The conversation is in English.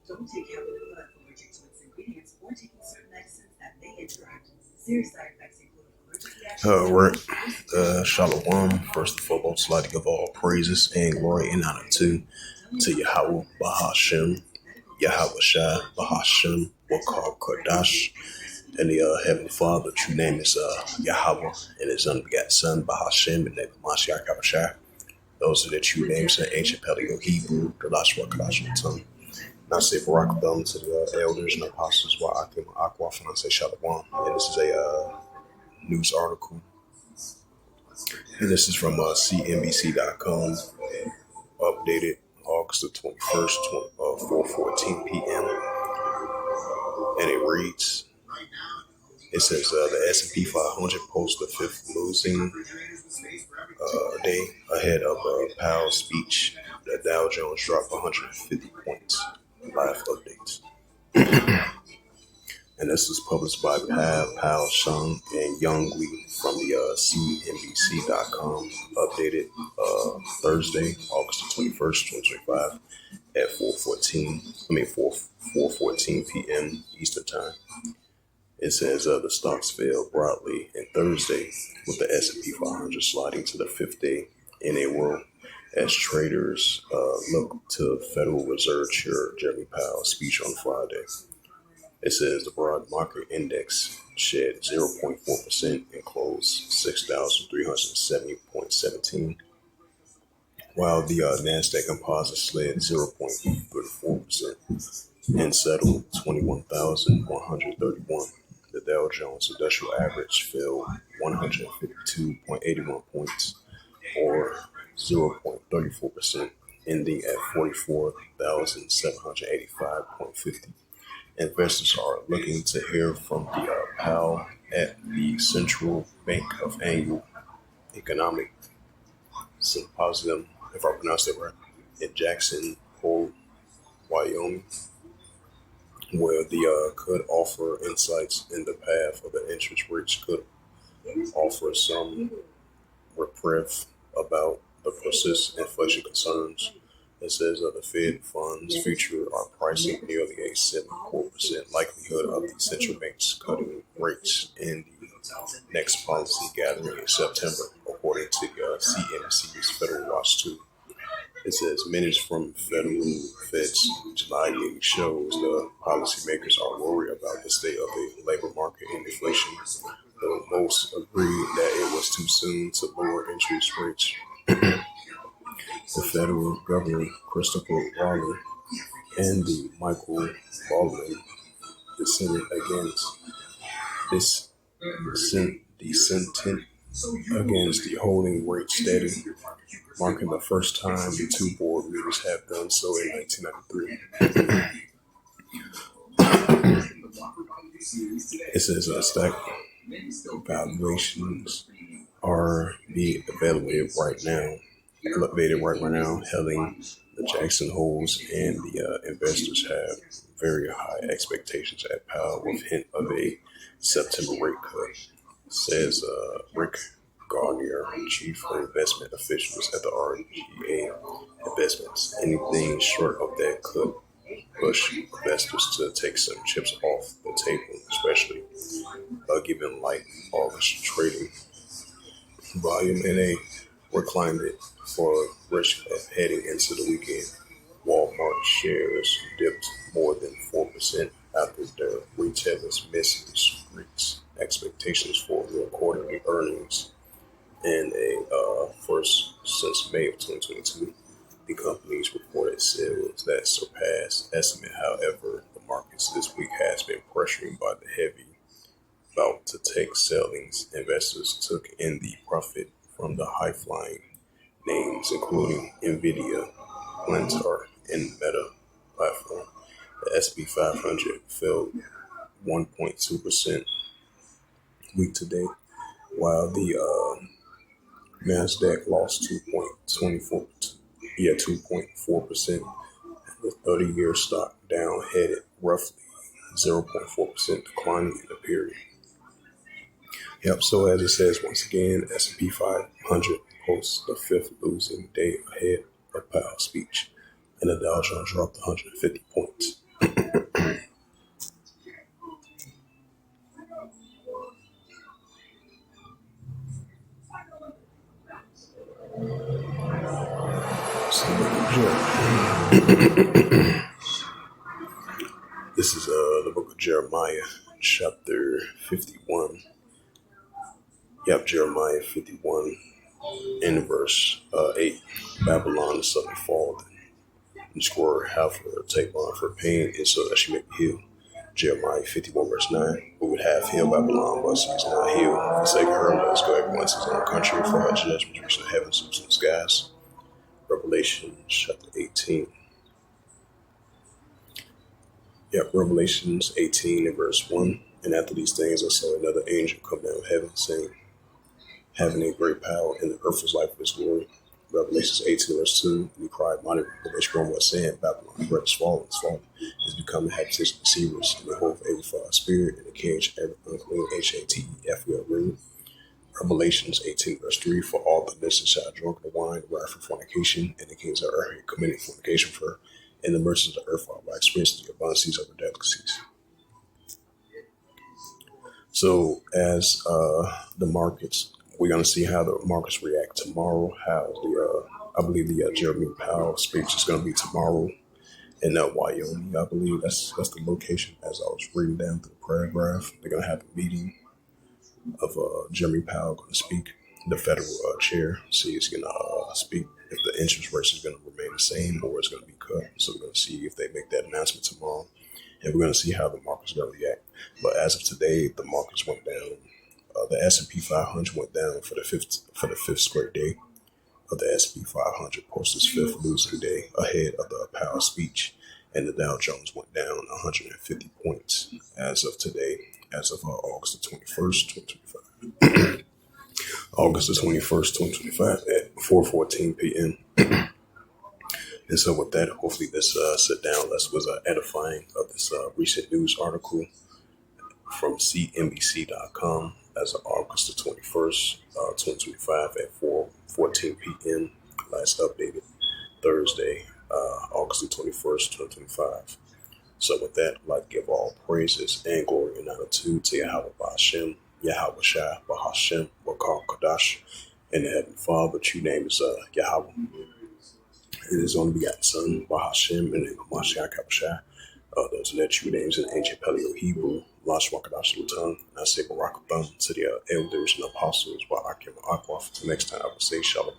Don't take Capital if allergic to its ingredients or taking certain medicines that may interact. Serious side effects include allergic reactions. Shalom. First and foremost, I'd like to give all praises and glory and honor to Yahweh Bahashem, Yahweh Shai Bahashem, Wakar Kodash, and the Heavenly Father. True name is Yahweh, and His unbegotten Son Bahashem, and name of Mashiach Kabashai. Those are the true names in ancient Paleo Hebrew, the last word Kadash tongue. And I say Barak Abdom to the elders and apostles, while I came Aqua, and I say Shalom. And this is a news article. And this is from CNBC.com, updated August the 21st, 4:14 p.m. And it reads, it says the S&P 500 posts the fifth losing day ahead of Powell's speech. The Dow Jones dropped 150 points. Live updates. And this was published by Powell, Sung, and Young Lee from the CNBC.com, updated Thursday, August 21st, 2025 at 4:14 p.m. Eastern Time. It says the stocks fell broadly on Thursday, with the S&P 500 sliding to the fifth day in a row as traders look to Federal Reserve Chair Jeremy Powell's speech on Friday. It says the broad market index shed 0.4% and closed 6,370.17, while the NASDAQ composite slid 0.34% and settled 21,131. The Dow Jones Industrial Average fell 152.81 points, or 0.34%, ending at 44,785.50. Investors are looking to hear from the Powell at the Central Bank of Annual Economic Symposium, if I pronounced it right, in Jackson Hole, Wyoming, where the could offer insights in the path of the interest rates, could offer some reprieve about the persistent inflation concerns. It says that the Fed funds future are pricing nearly a 74% likelihood of the central banks cutting rates in the next policy gathering in September, according to CNBC's Federal Watch 2. It says minutes from Fed's July meeting shows the policymakers are worried about the state of the labor market and inflation, though most agree that it was too soon to lower interest rates. The federal governor, Christopher Waller, and the Michael Baldwin dissented against against the holding rate steady, marking the first time the two board members have done so in 1993. It says stack valuations are being evaluated right now, hailing the Jackson Holes, and the investors have very high expectations at Powell with hint of a September rate cut, says Rick Garnier, chief investment officials at the RGA Investments. Anything short of that could push investors to take some chips off the table, especially given light August trading volume in a reclimate for risk of heading into the weekend. Walmart shares dipped more than 4% after the retailers missed the street's expectations for their quarterly earnings in a first since May of 2022. The company's reported sales that surpassed estimate. However, the markets this week has been pressured by the heavy about to take sellings. Investors took in the profit from the high-flying names, including NVIDIA, Plantar, and Meta platform. The S&P 500 fell 1.2% week to date, while the NASDAQ lost 2.4%. The 30-year stock down headed roughly 0.4% declining in the period. So as it says once again, S&P 500 posts the fifth losing day ahead of Powell's speech, and the Dow Jones dropped 150 points. This is the book of Jeremiah, chapter 51. Yep, Jeremiah 51 in verse 8. Babylon is suddenly fallen, and score half her take on for pain, and so that she may be healed. Jeremiah 51 verse 9. Who would have healed Babylon, but she is not healed. Forsake her, let us go everyone to his own country, for her judgments reach the heavens and the skies. Revelation chapter 18. Yep, Revelations 18 and verse 1. And after these things I saw another angel come down from heaven, saying, having a great power, and the earth was like his glory. Revelations 18 verse 2. And he cried, mighty Revelation was saying, Babylon, the great is fallen, is become the habitation of deceivers, and the whole of every foul spirit, and the cage of every unclean HATEFL room. Revelations 18 verse 3. For all the nations shall drink the wine, wrath for fornication, and the kings of earth have committed fornication for her, and the merchants of the earth are experiencing the abundancies of their delicacies. So as the markets, we're going to see how the markets react tomorrow. How the I believe the Jeremy Powell speech is going to be tomorrow in Wyoming. I believe that's the location. As I was reading down through the paragraph, they're going to have a meeting of Jeremy Powell going to speak, the federal chair. See, he's going to speak if the interest rate is going to remain the same or it's going to be cut. So we're going to see if they make that announcement tomorrow, and we're going to see how the market's going to react. But as of today, the markets went down. The S&P 500 went down for the fifth straight day of the S&P 500, posted its fifth losing day ahead of the Powell speech, and the Dow Jones went down 150 points as of today, as of August the 21st, 2025. August the 21st, 2025 at 4:14 p.m. And so with that, hopefully this sit down was edifying of this recent news article from CNBC.com as of August the 21st, 2025 at 4:14 p.m. Last updated Thursday, August the 21st, 2025. So with that, I'd like to give all praises and glory and honor to Yahweh Ba'ashem, Yahweh Shai, Bahashem, Wakar Kadash, and the Heavenly Father. True name is Yahweh. And his only begotten Son, Bahashem, and Mashiach Kabashai. Those are their true names in ancient Paleo Hebrew, Lashwakadash Lutan. And I say Barakatham to the elders and apostles, Ba'akim Akwa. Till next time, I will say Shalom.